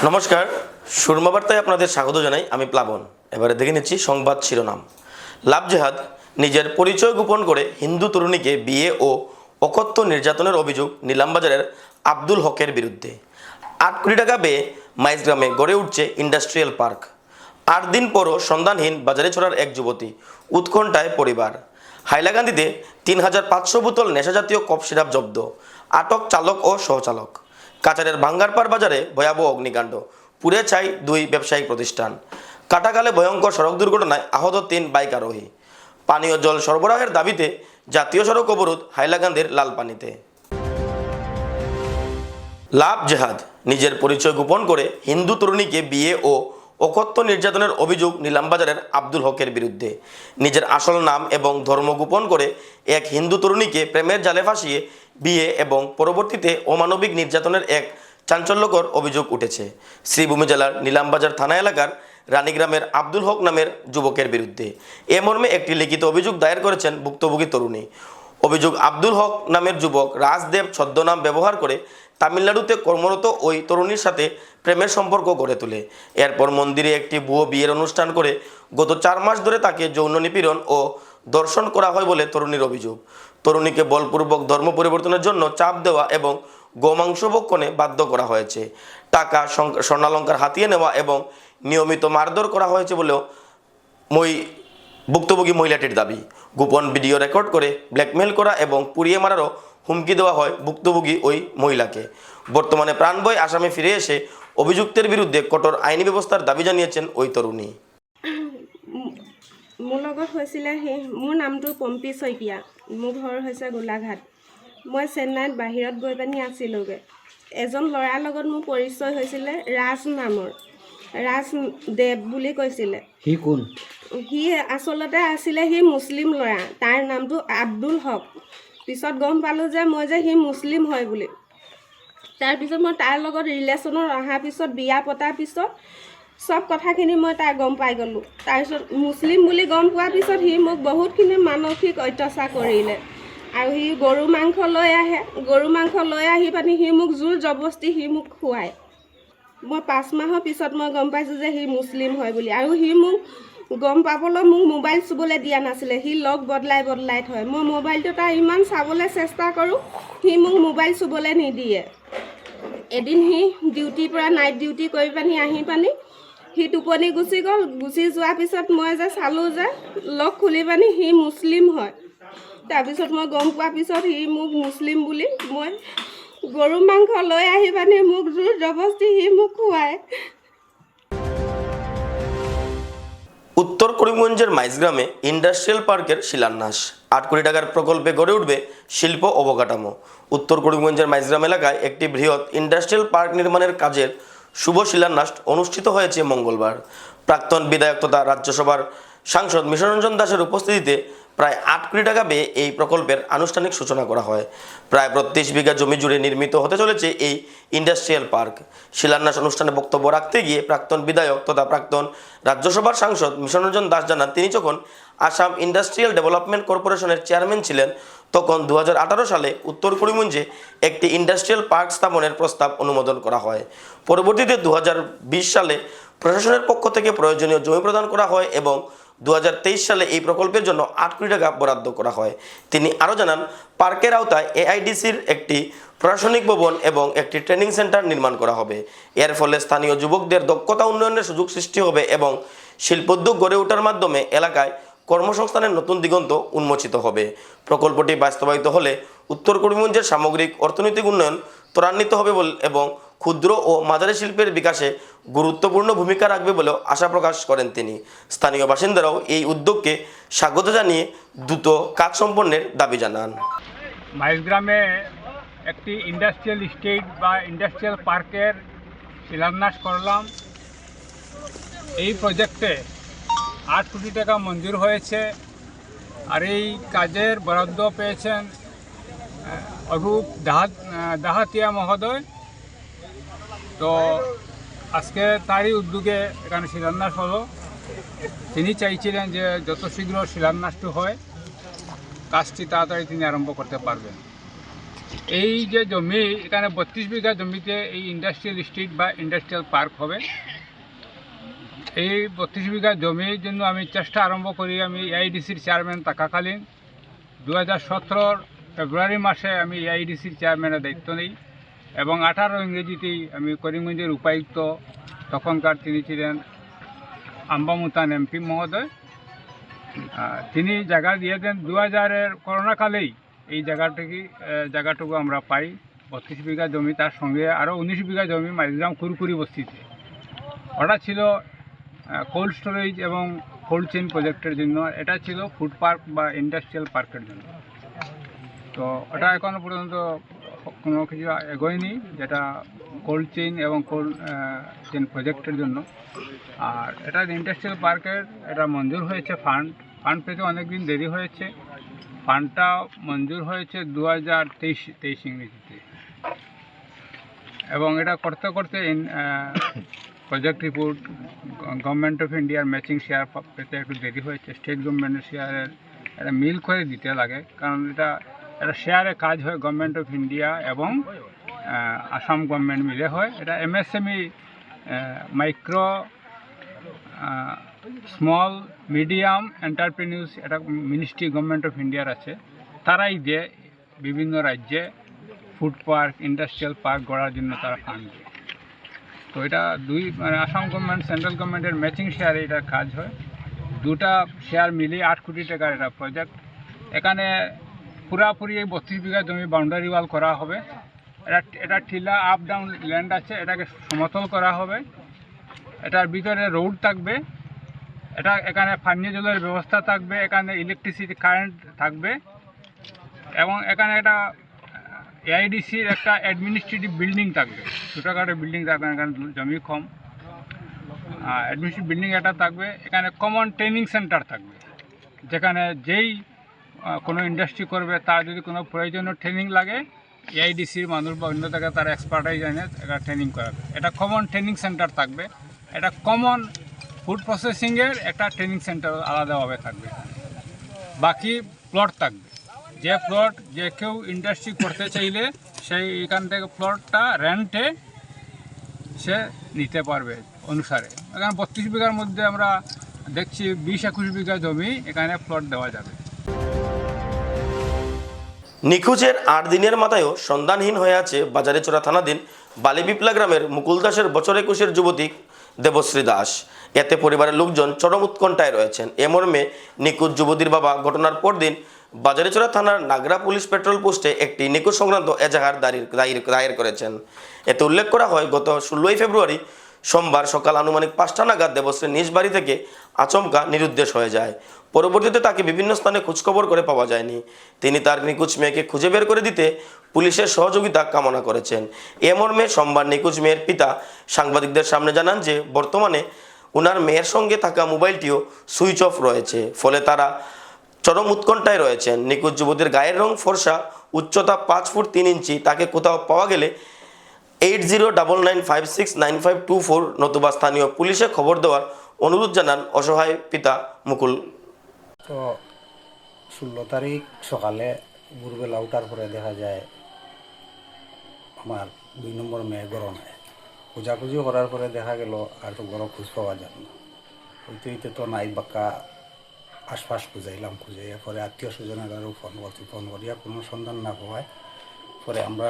নমস্কার, সুরমা বার্তায় আপনাদের স্বাগত জানাই। আমি প্লাবন। এবারে দেখে নিচ্ছি সংবাদ শিরোনাম। লাভ জেহাদ, নিজের পরিচয় গোপন করে হিন্দু তরুণীকে বিয়ে ও অকথ্য নির্যাতনের অভিযোগ নিলামবাজারের আব্দুল হকের বিরুদ্ধে। 8 কোটি টাকা ব্যয়ে মাইজগ্রামে গড়ে উঠছে ইন্ডাস্ট্রিয়াল পার্ক। 8 দিন পরও সন্ধানহীন বাজারে ছড়ার এক যুবতী, উৎকণ্ঠায় পরিবার। হাইলাকান্দিতে 3500 বোতল নেশাজাতীয় কফ সিরাপ জব্দ, আটক চালক ও সহচালক। কাছাড়ের ভাঙ্গারপাড় বাজারে ভয়াবহ অগ্নিকাণ্ড, পুড়ে ছাই 2 ব্যবসায়িক প্রতিষ্ঠান। কাটাকালে ভয়ঙ্কর সড়ক দুর্ঘটনায় আহত 3 বাইক আরোহী। পানীয় জল সরবরাহের দাবিতে জাতীয় সড়ক অবরোধ হাইলাকান্দির লালপানিতে। লাভ জেহাদ, নিজের পরিচয় গোপন করে হিন্দু তরুণীকে বিয়ে ও অকথ্য নির্যাতনের অভিযোগ নিলামবাজারের আব্দুল হকের বিরুদ্ধে। নিজের আসল নাম এবং ধর্ম গোপন করে এক হিন্দু তরুণীকে প্রেমের জালে ফাঁসিয়ে বিয়ে এবং পরবর্তীতে অমানবিক নির্যাতনের এক চাঞ্চল্যকর অভিযোগ উঠেছে শ্রীভূমি জেলার নিলামবাজার থানা এলাকার রানীগ্রামের আব্দুল হক নামের যুবকের বিরুদ্ধে। এ মর্মে একটি লিখিত অভিযোগ দায়ের করেছেন ভুক্তভোগী তরুণী। অভিযোগ, আব্দুল হক নামের যুবক রাজদেব ছদ্মনাম ব্যবহার করে তামিলনাড়ুতে কর্মরত ওই তরুণীর সাথে প্রেমের সম্পর্ক গড়ে তোলে। এরপর মন্দিরে একটি ভুয়ো বিয়ের অনুষ্ঠান করে গত 4 মাস ধরে তাকে যৌন নিপীড়ন ও ধর্ষণ করা হয় বলে তরুণীর অভিযোগ। তরুণীকে বলপূর্বক ধর্ম পরিবর্তনের জন্য চাপ দেওয়া এবং গোমাংস ভক্ষণে বাধ্য করা হয়েছে। টাকা, স্বর্ণালঙ্কার হাতিয়ে নেওয়া এবং নিয়মিত মারধর করা হয়েছে বলেও ভুক্তভোগী মহিলাটির দাবি। গোপন ভিডিও রেকর্ড করে ব্ল্যাকমেল করা এবং পুড়িয়ে মারারও হুমকি দেওয়া হয় ভুক্তভোগী ওই মহিলাকে। বর্তমানে প্রাণভয় আসামে ফিরে এসে অভিযুক্তের বিরুদ্ধে কঠোর আইনি ব্যবস্থার দাবি জানিয়েছেন ওই তরুণী। মোৰ লগত হৈছিলে মোৰ নামটো পম্পী শইকীয়া, মোৰ ঘৰ হৈছে গোলাঘাট। মই চেন্নাইত বাহিৰত গৈ পানি আছিলোঁগৈ। এজন ল'ৰাৰ লগত মোৰ পৰিচয় হৈছিলে ৰাজ নামৰ, ৰাজদেৱ বুলি কৈছিলে। সি কোন? সি আচলতে আছিলে মুছলিম ল'ৰা, তাৰ নামটো আব্দুল হক। পিছত গম পালোঁ যে সি মুছলিম হয় বুলি। তাৰপিছত মই তাৰ লগত ৰিলেশ্যনত অহাৰ পিছত, বিয়া পতাৰ পিছত সব কথাখিনি মই তাৰ গম পাই গ'লোঁ। তাৰপিছত মুছলিম বুলি গম পোৱাৰ পিছত সি মোক বহুতখিনি মানসিক অত্যাচাৰ কৰিলে। আৰু সি গৰু মাংস লৈ আহে, গৰু মাংস লৈ আহি পানি সি মোক জোৰ জবস্তি সি মোক খুৱায়। মই 5 মাহৰ পিছত মই গম পাইছোঁ যে সি মুছলিম হয় বুলি। আৰু সি মোক গম পাবলৈ মোক মোবাইল চুবলৈ দিয়া নাছিলে। সি লগ বদলাই থয়। মই মোবাইলটো তাৰ ইমান চাবলৈ চেষ্টা কৰোঁ, সি মোক মোবাইল চুবলৈ নিদিয়ে। এদিন সি ডিউটিৰ পৰা নাইট ডিউটি কৰি পানি আহি পানি সি টোপনি গুচি গ'ল। গুচি যোৱাৰ পিছত মই যে চালোঁ যে লগ খুলি পানি সি মুছলিম হয়। তাৰপিছত মই গম পোৱাৰ পিছত সি মোক মুছলিম বুলি, মই গৰু মাংস লৈ আহি পানি মোক জোৰ জবস্তি সি মোক খুৱায়। উত্তর করিমগঞ্জের মাইজগ্রামে ইন্ডাস্ট্রিয়াল পার্কের শিলান্যাস। 8 কোটি টাকার প্রকল্পে গড়ে উঠবে শিল্প অবকাঠামো। উত্তর করিমগঞ্জের মাইজগ্রাম এলাকায় একটি বৃহৎ ইন্ডাস্ট্রিয়াল পার্ক নির্মাণের কাজের শুভ শিলান্যাস অনুষ্ঠিত হয়েছে মঙ্গলবার। প্রাক্তন বিধায়ক তথা রাজ্যসভার সাংসদ মিশনরঞ্জন দাসের উপস্থিতিতে প্রায় 8 কোটি টাকা ব্যয়ে এই প্রকল্পের আনুষ্ঠানিক সূচনা করা হয়। প্রায় 32 বিঘা জমি জুড়ে নির্মিত হতে চলেছে এই ইন্ডাস্ট্রিয়াল পার্ক। শিলান্যাস অনুষ্ঠানে বক্তব্য রাখতে গিয়ে প্রাক্তন বিধায়ক তথা প্রাক্তন রাজ্যসভার সাংসদ মিশনরঞ্জন দাস জানান, তিনি যখন আসাম ইন্ডাস্ট্রিয়াল ডেভেলপমেন্ট কর্পোরেশনের চেয়ারম্যান ছিলেন তখন 2018 সালে উত্তর করিমগঞ্জে একটি ইন্ডাস্ট্রিয়াল পার্ক স্থাপনের প্রস্তাব অনুমোদন করা হয়। পরবর্তীতে 2020 সালে প্রশাসনের পক্ষ থেকে প্রয়োজনীয় জমি প্রদান করা হয় এবং 2023 সালে এই প্রকল্পের জন্য 8 কোটি টাকা বরাদ্দ করা হয়। তিনি আরও জানান, পার্কের আওতায় এআইডিসির একটি প্রশাসনিক ভবন এবং একটি ট্রেনিং সেন্টার নির্মাণ করা হবে। এর ফলে স্থানীয় যুবকদের দক্ষতা উন্নয়নের সুযোগ সৃষ্টি হবে এবং শিল্পোদ্যোগ গড়ে ওঠার মাধ্যমে এলাকায় কর্মসংস্থানের নতুন দিগন্ত উন্মোচিত হবে। প্রকল্পটি বাস্তবায়িত হলে উত্তর করিমগঞ্জের সামগ্রিক অর্থনৈতিক উন্নয়ন ত্বরান্বিত হবে এবং ক্ষুদ্র ও মাঝারি শিল্পের বিকাশে গুরুত্বপূর্ণ ভূমিকা রাখবে বলেও আশা প্রকাশ করেন তিনি। স্থানীয় বাসিন্দারাও এই উদ্যোগকে স্বাগত জানিয়ে দ্রুত কাজ সম্পন্নের দাবি জানান। মাইজগ্রামে একটি ইন্ডাস্ট্রিয়াল স্টেট বা ইন্ডাস্ট্রিয়াল পার্কের শিলান্যাস করলাম। এই প্রজেক্টে 8 কোটি টাকা মঞ্জুর হয়েছে। আর এই কাজের বরাদ্দ পেয়েছেন অরূপ দাহাতিয়া মহোদয়। তো আজকে তারই উদ্যোগে এখানে শিলান্যাস হলো। তিনি চাইছিলেন যে যত শীঘ্র শিলান্যাসটি হয়, কাজটি তাড়াতাড়ি তিনি আরম্ভ করতে পারবেন। এই যে জমি এখানে 32 বিঘা জমিতে এই ইন্ডাস্ট্রিয়াল স্ট্রিট বা ইন্ডাস্ট্রিয়াল পার্ক হবে। এই 32 বিঘা জমির জন্য আমি চেষ্টা আরম্ভ করি। আমি এআইডিসির চেয়ারম্যান থাকাকালীন 2017 ফেব্রুয়ারি মাসে আমি এআইডিসির চেয়ারম্যানের দায়িত্ব নিই এবং 18 ইংরেজিতেই আমি করিমগঞ্জের উপায়ুক্ত, তখনকার তিনি ছিলেন আম্বামুতান এমপি মহোদয়, তিনি জায়গা দিয়ে দেন। 2000-এর করোনাকালেই এই জায়গাটুকু আমরা পাই। 32 বিঘা জমি, তার সঙ্গে আরও 19 বিঘা জমি মাইজগ্রাম কুরকুরি বস্তিতে। ওটা ছিল কোল্ড স্টোরেজ এবং কোল্ড চেইন প্রজেক্টের জন্য, এটা ছিল ফুড পার্ক বা ইন্ডাস্ট্রিয়াল পার্কের জন্য। তো ওটা এখনও পর্যন্ত কোনো কিছু এগোয়নি, যেটা কোল্ড চেইন এবং কোল্ড চেইন প্রজেক্টের জন্য। আর এটা ইন্ডাস্ট্রিয়াল পার্কের এটা মঞ্জুর হয়েছে, ফান্ড পেতে অনেক দিন দেরি হয়েছে। ফান্ডটা মঞ্জুর হয়েছে 2023 ইংরেজিতে, এবং এটা করতে করতে প্রজেক্ট রিপোর্ট গভর্নমেন্ট অফ ইন্ডিয়ার ম্যাচিং শেয়ার পেতে একটু দেরি হয়েছে। স্টেট গভর্নমেন্টের শেয়ারের এটা মিল করে দিতে লাগে, কারণ এটা শেয়ারে কাজ হয় গভর্নমেন্ট অফ ইন্ডিয়া এবং আসাম গভর্নমেন্ট মিলে হয়। এটা এমএসএমই মাইক্রো স্মল মিডিয়াম এন্টারপ্রেনিউস, এটা মিনিস্ট্রি গভর্নমেন্ট অফ ইন্ডিয়ার আছে, তারাই দেয় বিভিন্ন রাজ্যে ফুড পার্ক ইন্ডাস্ট্রিয়াল পার্ক গড়ার জন্য তারা ফান্ড দেয়। তো এটা আসাম গভর্নমেন্ট সেন্ট্রাল গভর্নমেন্টের ম্যাচিং শেয়ারে এটা কাজ হয়। দুটা শেয়ার মিলিয়ে 8 কোটি টাকার এটা প্রজেক্ট। এখানে পুরাপুরি এই 32 বিঘা জমি বাউন্ডারি ওয়াল করা হবে। এটা টিলা আপ ডাউন ল্যান্ড আছে, এটাকে সমতল করা হবে। এটার ভিতরে রোড থাকবে, এখানে পানীয় জলের ব্যবস্থা থাকবে, এখানে ইলেকট্রিসিটি কারেন্ট থাকবে, এবং এখানে একটা এআইডিসির একটা অ্যাডমিনিস্ট্রেটিভ বিল্ডিং থাকবে, ছোটোখাটো বিল্ডিং থাকবে, এখানে জমি কম। অ্যাডমিনিস্ট্রেটিভ বিল্ডিং একটা থাকবে। এখানে কমন ট্রেনিং সেন্টার থাকবে, যেখানে যেই কোনো ইন্ডাস্ট্রি করবে তার যদি কোনো প্রয়োজনীয় ট্রেনিং লাগে, এআইডিসির মানুষ বা অন্য থেকে তার এক্সপার্টাইজ এনে এটা ট্রেনিং করাবে। এটা কমন ট্রেনিং সেন্টার থাকবে। এটা কমন ফুড প্রসেসিংয়ের একটা ট্রেনিং সেন্টার আলাদাভাবে থাকবে। বাকি প্লট থাকবে, যে প্লট যে কেউ ইন্ডাস্ট্রি করতে চাইলে সেই এখান থেকে প্লটটা রেন্টে সে নিতে পারবে অনুসারে। এখানে 32 বিঘার মধ্যে আমরা দেখছি 20-21 বিঘা জমি এখানে প্লট দেওয়া যাবে। নিখোঁজের 8 দিনের মাথায়ও সন্ধানহীন হয়ে আছে বাজারিচোরা থানাধীন বালিপিপলা গ্রামের মুকুল দাসের বছর 21-এর যুবতী দেবশ্রী দাস। এতে পরিবারের লোকজন চরম উৎকণ্ঠায় রয়েছেন। এ মর্মে নিখোঁজ যুবতীর বাবা ঘটনার পরদিন বাজারিচোরা থানার নাগরা পুলিশ পেট্রোল পোস্টে একটি নিখোঁজ সংক্রান্ত এজাহার দায়ের করেছেন। এতে উল্লেখ করা হয়, গত 16 ফেব্রুয়ারি সোমবার সকাল আনুমানিক 5টা নাগাদ দেবশ্রী নিজ বাড়ি থেকে আচমকা নিরুদ্দেশ হয়ে যায়। পরবর্তীতে তাকে বিভিন্ন স্থানে খোঁজখবর করে পাওয়া যায়নি। তিনি তার নিখোঁজ মেয়েকে খুঁজে বের করে দিতে পুলিশের সহযোগিতা কামনা করেছেন। এ মর্মে সোমবার নিখোঁজ মেয়ের পিতা সাংবাদিকদের সামনে জানান যে বর্তমানে ওনার মেয়ের সঙ্গে থাকা মোবাইলটিও সুইচ অফ রয়েছে, ফলে তারা চরম উৎকণ্ঠায় রয়েছেন। নিখোঁজ যুবতীর গায়ের রং ফর্সা, উচ্চতা 5 ফুট 3 ইঞ্চি। তাকে কোথাও পাওয়া গেলে 8099569524 নতুবা স্থানীয় পুলিশে খবর দেওয়ার অনুরোধ জানান অসহায় পিতা মুকুল। তো 16 তারিখ সকালে ভোরবেলা উঠার পরে দেখা যায় আমার 2 নম্বর মেয়ে গড় নাই। খোঁজাখুঁজি করার পরে দেখা গেল আর তো গড় খোঁজ পাওয়া যায় না। হইতে তো নাই বাক্কা আশপাশ খুঁজাইলাম, খুঁজাইয়া পরে আত্মীয় স্বজনের আরও ফোন করিয়া কোনো সন্ধান না পাওয়ায় পরে আমরা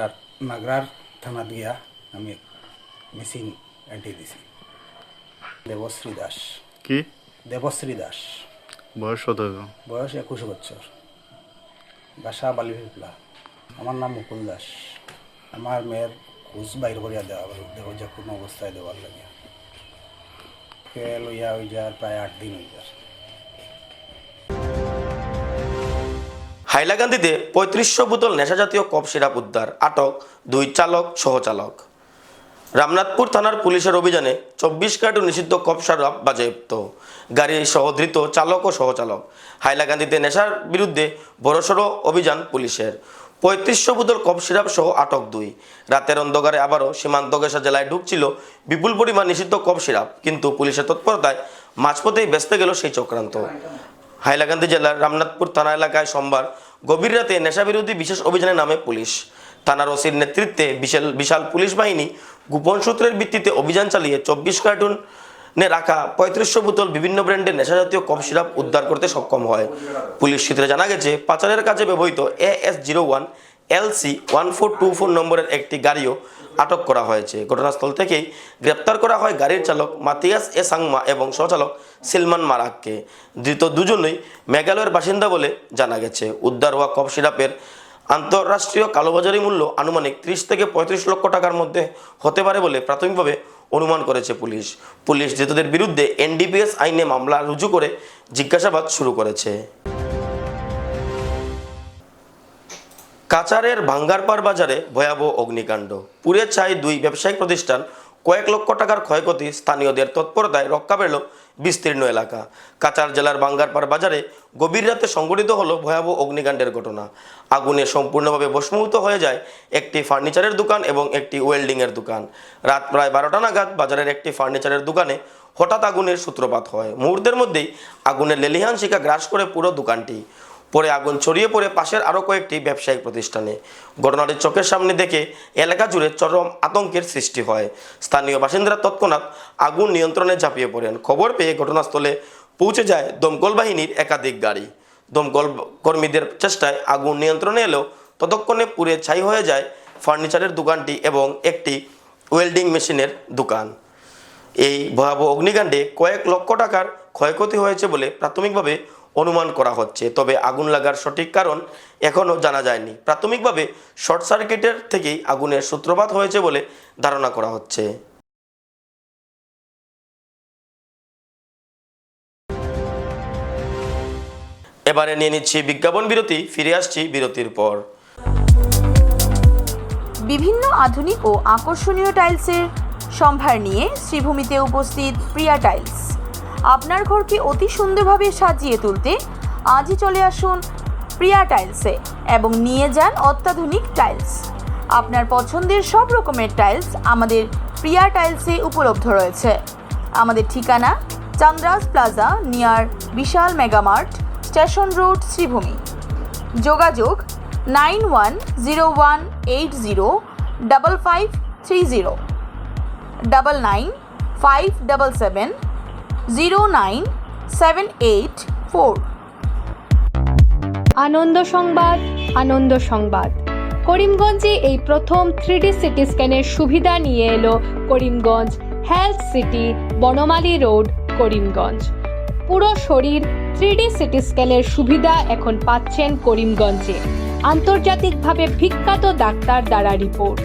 নাগরার থানা দিয়া আমি মেশিন এন্ট্রি দিছি। দেবশ্রী দাস। কি? দেবশ্রী দাস। বয়স কত? বয়স 21 বছর। বাসা বালিপিপলা। আমার নাম মুকুল দাস। আমার মেয়ের খোঁজ বাইর করিয়া দেওয়া যে কোনো অবস্থায় দেওয়ার লাগে লইয়া হয়ে যায় প্রায় 8 দিন হয়ে যায়। হাইলাকান্দিতে 3500 বোতল নেশাজাতীয় কফ সিরাপ উদ্ধার, আটক 2 চালক সহচালক। রামনাথপুর থানার পুলিশের অভিযানে 24 কার্টুন নিষিদ্ধ কফ সিরাপ বাজেয়াপ্ত, গাড়ি সহ ধৃত চালক ও সহচালক। হাইলাকান্দিতে নেশার বিরুদ্ধে বড়সড় অভিযান পুলিশের। 3500 বোতল কফ সিরাপ সহ আটক 2। রাতের অন্ধকারে আবারও সীমান্ত ঘেঁষা জেলায় ঢুকছিল বিপুল পরিমাণ নিষিদ্ধ কফ সিরাপ, কিন্তু পুলিশের তৎপরতায় মাঝপথেই বেঁচতে গেল সেই চক্রান্ত। হাইলাকান্দি জেলার রামনাথপুর থানা এলাকায় সোমবার গভীর রাতে নেশাবিরোধী বিশেষ অভিযানের নামে পুলিশ থানার ওসির নেতৃত্বে বিশাল পুলিশ বাহিনী গোপন সূত্রের ভিত্তিতে অভিযান চালিয়ে 24 কার্টুনে রাখা 3500 বোতল বিভিন্ন ব্র্যান্ডের নেশাজাতীয় কফ সিরাপ উদ্ধার করতে সক্ষম হয়। পুলিশ সূত্রে জানা গেছে, পাচারের কাজে ব্যবহৃত AS01 LC 1424 নম্বরের একটি গাড়িও আটক করা হয়েছে। ঘটনাস্থল থেকেই গ্রেপ্তার করা হয় গাড়ির চালক মাতিয়াস এ সাংমা এবং সহচালক সিলমান মারাককে। ধৃত দুজনই মেঘালয়ের বাসিন্দা বলে জানা গেছে। উদ্ধার হওয়া কফ সিরাপের আন্তঃরাষ্ট্রীয় কালোবাজারি মূল্য আনুমানিক 30 থেকে 35 লক্ষ টাকার মধ্যে হতে পারে বলে প্রাথমিকভাবে অনুমান করেছে পুলিশ। ধৃতদের বিরুদ্ধে NDPS আইনে মামলা রুজু করে জিজ্ঞাসাবাদ শুরু করেছে। কাচারের ভাঙ্গারপাড় বাজারে ভয়াবহ অগ্নিকাণ্ড, পুড়ে ছাই 2 ব্যবসায়িক প্রতিষ্ঠান, কয়েক লক্ষ টাকার ক্ষয়ক্ষতি। স্থানীয়দের তৎপরতায় রক্ষা পেল বিস্তীর্ণ এলাকা। কাচার জেলার ভাঙ্গারপাড় বাজারে গভীর রাতে সংঘটিত হলো ভয়াবহ অগ্নিকাণ্ডের ঘটনা। আগুনে সম্পূর্ণভাবে ভস্মীভূত হয়ে যায় একটি ফার্নিচারের দোকান এবং একটি ওয়েল্ডিংয়ের দোকান। রাত প্রায় 12টা নাগাদ বাজারের একটি ফার্নিচারের দোকানে হঠাৎ আগুনের সূত্রপাত হয়। মুহূর্তের মধ্যেই আগুনের লেলিহান শিখা গ্রাস করে পুরো দোকানটি। পরে আগুন ছড়িয়ে পড়ে পাশের আরও কয়েকটি ব্যবসায়িক প্রতিষ্ঠানে। ঘটনাটি চোখের সামনে দেখে এলাকা জুড়ে চরম আতঙ্কের সৃষ্টি হয়। স্থানীয় বাসিন্দারা তৎক্ষণাৎ আগুন নিয়ন্ত্রণে ঝাঁপিয়ে পড়েন। খবর পেয়ে ঘটনাস্থলে পৌঁছে যায় দমকল বাহিনীর একাধিক গাড়ি। দমকল কর্মীদের চেষ্টায় আগুন নিয়ন্ত্রণে এলেও ততক্ষণে পুড়ে ছাই হয়ে যায় ফার্নিচারের দোকানটি এবং একটি ওয়েল্ডিং মেশিনের দোকান। এই ভয়াবহ অগ্নিকাণ্ডে কয়েক লক্ষ টাকার ক্ষয়ক্ষতি হয়েছে বলে প্রাথমিকভাবে অনুমান করা হচ্ছে। তবে আগুন লাগার সঠিক কারণ এখনও জানা যায়নি। প্রাথমিকভাবে শর্ট সার্কিটের থেকেই আগুনের সূত্রপাত হয়েছে বলে ধারণা করা হচ্ছে। এবারে নিয়ে নিচ্ছি বিজ্ঞাপন বিরতি, ফিরে আসছি বিরতির পর। বিভিন্ন আধুনিক ও আকর্ষণীয় টাইলসের সম্ভার নিয়ে শ্রীভূমিতে উপস্থিত প্রিয়া টাইলস। আপনার ঘরকে অতি সুন্দরভাবে সাজিয়ে তুলতে আজই চলে আসুন প্রিয়া টাইলসে এবং নিয়ে যান অত্যাধুনিক টাইলস। আপনার পছন্দের সব রকমের টাইলস আমাদের প্রিয়া টাইলসে উপলব্ধ রয়েছে। আমাদের ঠিকানা চান্দ্রাস প্লাজা নিয়ার বিশাল মেগামার্ট, স্টেশন রোড, শ্রীভূমি। যোগাযোগ 9101805530 9957709784। আনন্দ সংবাদ। করিমগঞ্জে এই প্রথম 3D সিটি স্ক্যানের সুবিধা নিয়ে এলো Karimganj health city, Banamali road, Karimganj. পুরো শরীর 3D সিটি স্ক্যানের সুবিধা এখন পাচ্ছেন করিমগঞ্জে। আন্তর্জাতিকভাবে বিখ্যাত ডাক্তার দ্বারা রিপোর্ট।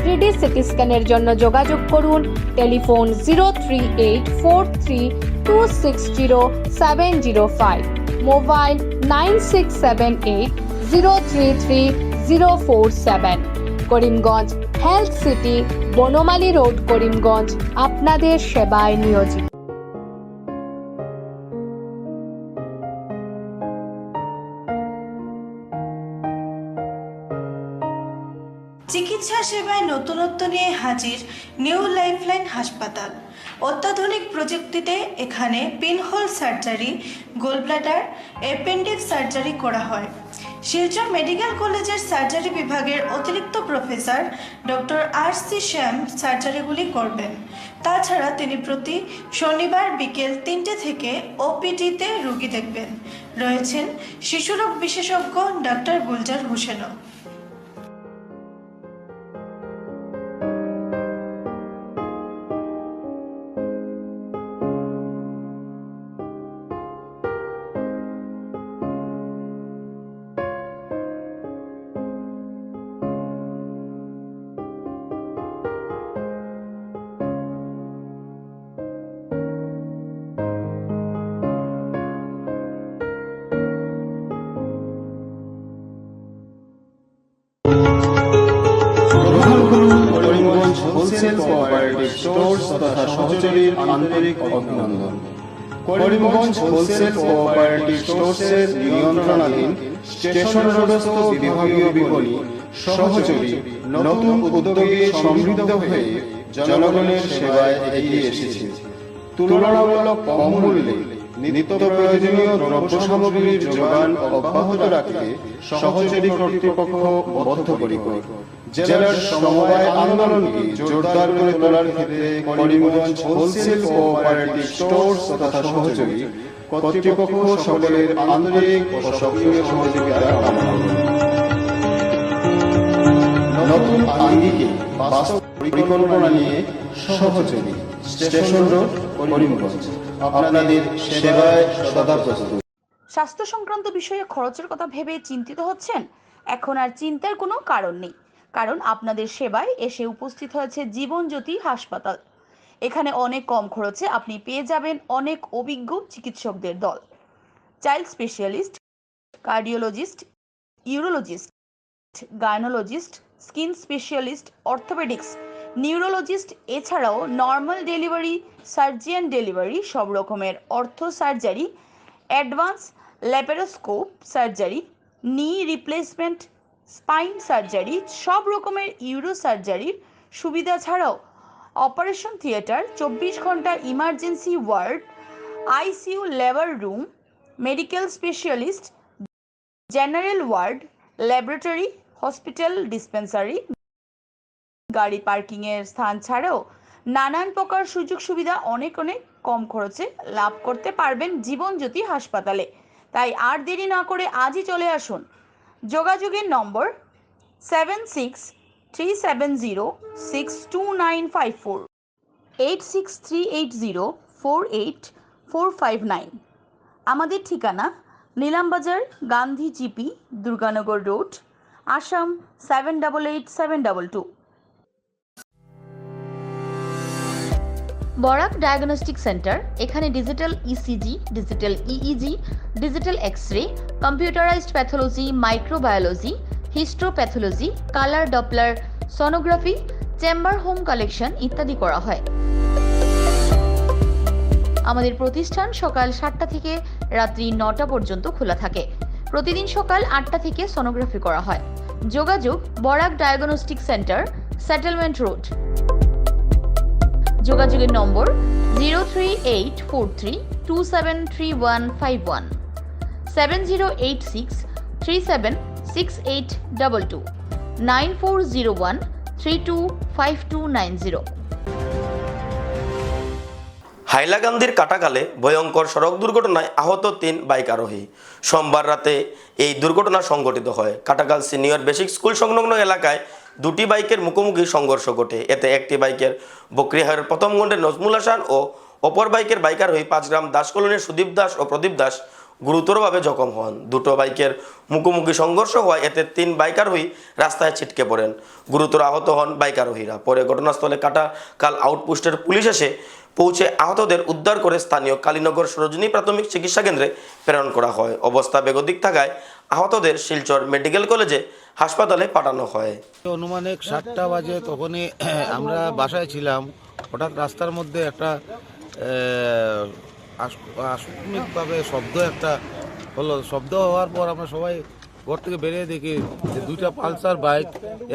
3D সিটি স্ক্যানের জন্য যোগাযোগ করুন telephone 038432600705, mobile 9678033047। Karimganj health city, Banamali road, Karimganj আপনাদের সেবায় নিয়োজিত। চিকিৎসা সেবায় নতুনত্ব নিয়ে হাজির নিউ লাইফলাইন হাসপাতাল। অত্যাধুনিক প্রযুক্তিতে এখানে pinhole surgery, gallbladder, appendix surgery করা হয়। শিলচর মেডিকেল কলেজের সার্জারি বিভাগের অতিরিক্ত প্রফেসর ডক্টর RC শ্যাম সার্জারিগুলি করবেন। তাছাড়া তিনি প্রতি শনিবার বিকেল 3টে থেকে OPD-তে রোগী দেখবেন। রয়েছেন শিশুরোগ বিশেষজ্ঞ ডক্টর গুলজার হোসেনও। হোলসেল কোঅপারেটিভ স্টোর্স তথা সহযোগীর আন্তরিক অভিনন্দন। করিমগঞ্জ হোলসেল কোঅপারেটিভ স্টোর্সের নিয়ন্ত্রণাধীন স্টেশন রোডস্থ বিভাগীয় বিপণী সহযোগী নতুন উদ্যোগে সমৃদ্ধ হয়ে জনগণের সেবায় এগিয়ে এসেছে। তুলনামূলক কম মূল্যে নিত্য প্রয়োজনীয় দ্রব্য সামগ্রীর যোগান অব্যাহত রাখতে সহযোগী কর্তৃপক্ষ বদ্ধপরিকর। জেলার সমবায় আন্দোলনকে জোরদার করে তোলার ক্ষেত্রে করিমগঞ্জ হোলসেল কোঅপারেটিভ স্টোর্স তথা সহযোগী কর্তৃপক্ষ সকলের আন্তরিক ও সক্রিয় সহযোগিতা কামনা করি। নতুন আঙ্গিকে বাস্তব পরিকল্পনা নিয়ে সহযোগী স্টেশন রোড করিমগঞ্জ আপনাদের সেবায় সদা প্রস্তুত। স্বাস্থ্য সংক্রান্ত বিষয়ে খরচের কথা ভেবে চিন্তিত হচ্ছেন? এখন আর চিন্তার কোনো কারণ নেই, কারণ আপনাদের সেবায় এসে উপস্থিত হয়েছে জীবনজ্যোতি হাসপাতাল। এখানে অনেক কম খরচে আপনি পেয়ে যাবেন অনেক অভিজ্ঞ চিকিৎসকদের দল। Child specialist, cardiologist, urologist, gynaecologist, skin specialist, orthopaedics, neurologist, এছাড়াও নর্মাল ডেলিভারি, সার্জিয়ান ডেলিভারি, সব রকমের ortho surgery, advance laparoscope surgery, knee replacement, spine surgery, সব রকমের ইউরো সার্জারির সুবিধা ছাড়াও অপারেশন থিয়েটার, 24 ঘন্টা emergency ward, ICU labour room, medical specialist, general ward, laboratory, hospital dispensary, গাড়ি পার্কিংয়ের স্থান ছাড়াও নানান প্রকার সুযোগ সুবিধা অনেক কম খরচে লাভ করতে পারবেন জীবনজ্যোতি হাসপাতালে। তাই আর দেরি না করে আজই চলে আসুন। যোগাযোগের নম্বর 7637062954, 8638048459। আমাদের ঠিকানা Nilambazar, Gandhi GP, Durganagar road, Assam 788722। Barak diagnostic centre. এখানে digital ECG, digital EEG, digital x-ray, computerised pathology, microbiology, histopathology, colour doppler sonography, chamber home collection ইত্যাদি করা হয়। আমাদের প্রতিষ্ঠান সকাল 7টা থেকে রাত্রি 9টা পর্যন্ত খোলা থাকে। প্রতিদিন সকাল 8টা থেকে সোনোগ্রাফি করা হয়। যোগাযোগ Barak diagnostic centre, settlement road. যোগাযোগের নম্বর 03843273151, 7086376822, 9401325290। হাইলাকান্দির কাটাখালে ভয়ঙ্কর সড়ক দুর্ঘটনায় আহত 3 বাইক আরোহী। সোমবার রাতে এই দুর্ঘটনা সংঘটিত হয়। কাটাখাল সিনিয়র বেসিক স্কুল সংলগ্ন এলাকায় দুটি বাইকের মুখোমুখি সংঘর্ষ ঘটে। এতে একটি বাইকের বকরিহারের প্রথম গণ্ডে নজমুল হাসান ও অপর বাইকের বাইক আরোহী 5 গ্রাম দাস কলোনির সুদীপ দাস ও প্রদীপ দাস গুরুতরভাবে জখম হন। দুটো বাইকের মুখোমুখি সংঘর্ষ হওয়ায় এতে 3 বাইক আরোহী রাস্তায় ছিটকে পড়েন। গুরুতর আহত হন বাইক আরোহীরা। পরে ঘটনাস্থলে কাটাখাল আউটপোস্টের পুলিশ এসে পৌঁছে আহতদের উদ্ধার করে স্থানীয় কালীনগর সরোজিনী প্রাথমিক চিকিৎসা কেন্দ্রে প্রেরণ করা হয়। অবস্থা বেগতিক থাকায় আহতদের শিলচর মেডিকেল কলেজে হাসপাতালে পাঠানো হয়। অনুমানিক 7টা বাজে তখনই আমরা বাসায় ছিলাম। হঠাৎ রাস্তার মধ্যে একটা আকস্মিকভাবে শব্দ একটা হলো। শব্দ হওয়ার পর আমরা সবাই ঘর থেকে বেরিয়ে দেখি যে 2টা পালসার বাইক,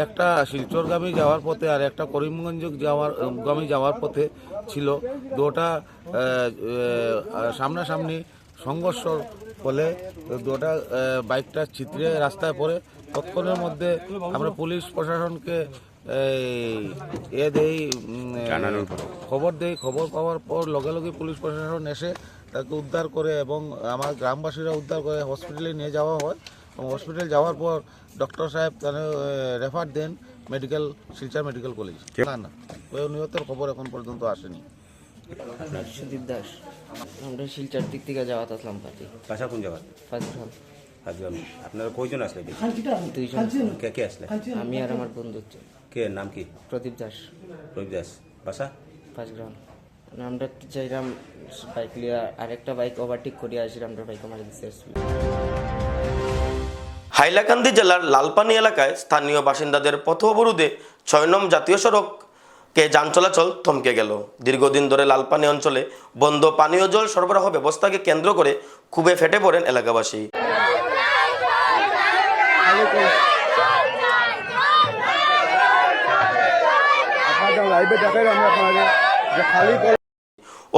একটা শিলচরগামী যাওয়ার পথে আর একটা করিমগঞ্জ গামী যাওয়ার পথে ছিল। দুটা সামনাসামনি সংঘর্ষ ফলে দুটা বাইকটা ছিটরে রাস্তায় পড়ে। তৎক্ষণের মধ্যে আমরা পুলিশ প্রশাসনকে খবর দেই। খবর পাওয়ার পর লগে লগে পুলিশ প্রশাসন এসে তাকে উদ্ধার করে এবং আমার গ্রামবাসীরা উদ্ধার করে হসপিটালে নিয়ে যাওয়া হয়। এবং হসপিটাল যাওয়ার পর ডক্টর সাহেব তারা রেফার দেন শিলচর মেডিকেল কলেজ। না ওই নিহতের খবর এখন পর্যন্ত আসেনি। সুদীপ দাস, আমরা শিলচর দিক থেকে যাওয়া আসলাম পাতি। বাসা কোন জায়গা? ফাজগাম। আপনারা কয়জন আসলে? 2জন। কে কে আসলে? আমি আর আমার বন্ধু। কে নাম কি? প্রদীপ দাস। প্রদীপ দাস। বাসা? ফাজগাম। আমরা চাইলাম বাইক লিয়া, আরেকটা বাইক ওভারটেক করে আসলাম, আমরা বাইক আমার দিতে আসছিল। হাইলাকান্দি জেলার লালপানি এলাকায় স্থানীয় বাসিন্দাদের পথ অবরোধে 6 নং জাতীয় সড়কে যান চলাচল থমকে গেল। দীর্ঘদিন ধরে লালপানি অঞ্চলে বন্ধ পানীয় জল সরবরাহ ব্যবস্থাকে কেন্দ্র করে ক্ষোভে ফেটে পড়েন এলাকাবাসী।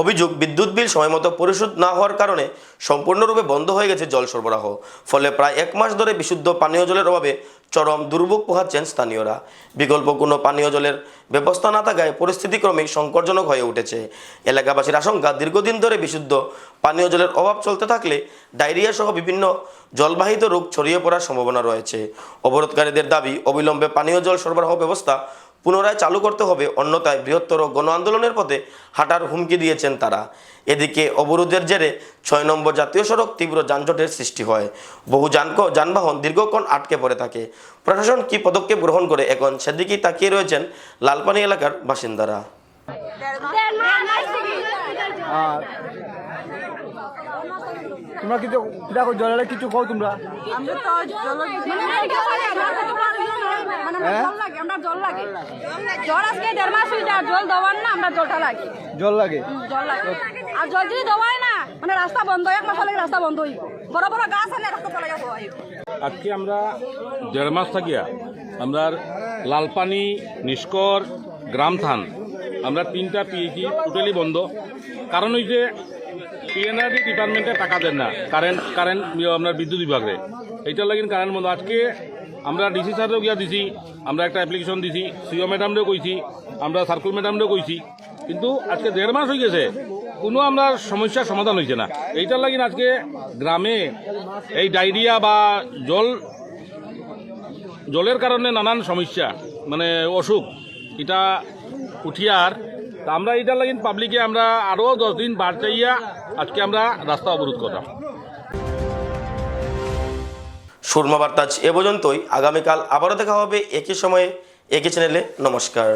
অভিযোগ, বিদ্যুৎ বিল সময়মতো পরিশোধ না হওয়ার কারণে সম্পূর্ণরূপে বন্ধ হয়ে গেছে জল সরবরাহ। ফলে প্রায় 1 মাস ধরে বিশুদ্ধ পানীয় জলের অভাবে চরম দুর্ভোগ পোহাচ্ছেন স্থানীয়রা। বিকল্প কোনো পানীয় জলের ব্যবস্থা না থাকায় পরিস্থিতি ক্রমেই সংকটজনক হয়ে উঠেছে। এলাকাবাসীর আশঙ্কা, দীর্ঘদিন ধরে বিশুদ্ধ পানীয় জলের অভাব চলতে থাকলে ডায়রিয়া সহ বিভিন্ন জলবাহিত রোগ ছড়িয়ে পড়ার সম্ভাবনা রয়েছে। অবরোধকারীদের দাবি, অবিলম্বে পানীয় জল সরবরাহ ব্যবস্থা পুনরায় চালু করতে হবে, অন্যথায় বৃহত্তর গণ আন্দোলনের পথে হাঁটার হুমকি দিয়েছেন তারা। এদিকে অবরোধের জেরে 6 নম্বর জাতীয় সড়ক তীব্র যানজটের সৃষ্টি হয়। বহু যানবাহন দীর্ঘক্ষণ আটকে পড়ে থাকে। প্রশাসন কি পদক্ষেপ গ্রহণ করে এখন সেদিকেই তাকিয়ে রয়েছেন লালপানি এলাকার বাসিন্দারা। তোমরা কিছু দেখো জলে কিছু খাও তোমরা জল লাগে আর জল যদি দেওয়াই না মানে রাস্তা বন্ধ, 1 মাস লাগে রাস্তা বন্ধ হইব, বড় বড় গাছ আছে রাস্তা চলে গেছে। আজকে আমরা 1.5 মাস থাকিয়া আমরা লালপানি, নিষ্কর, গ্রাম থান আমরা 3টা পিএইচি টোটালি বন্ধ। কারণ হইছে পিএনআরডি ডিপার্টমেন্টে টাকা দেন না, কারেন্ট আপনার বিদ্যুৎ বিভাগে, এইটার লাগিন কারেন্ট বন্ধ। আজকে আমরা ডিসি স্যারও গিয়া দিছি, আমরা একটা অ্যাপ্লিকেশন দিছি, সিও ম্যাডামরেও কইছি, আমরা সার্কুল ম্যাডামরেও কইছি, কিন্তু আজকে 1.5 মাস হয়ে গেছে, কোনো আমরা সমস্যার সমাধান হয়েছে না। এইটার লাগিন আজকে গ্রামে এই ডায়রিয়া বা জলের কারণে নানান সমস্যা মানে অসুখ এটা উঠিয়ার, তা আমরা এটার লাগিন পাবলিকে আমরা আরও 10 দিন বাড় চাইয়া আজকে আমরা রাস্তা অবরোধ করলাম। সুরমা বার্তা এ পর্যন্তই। আগামীকাল আবারও দেখা হবে একই সময়ে একই চ্যানেলে। নমস্কার।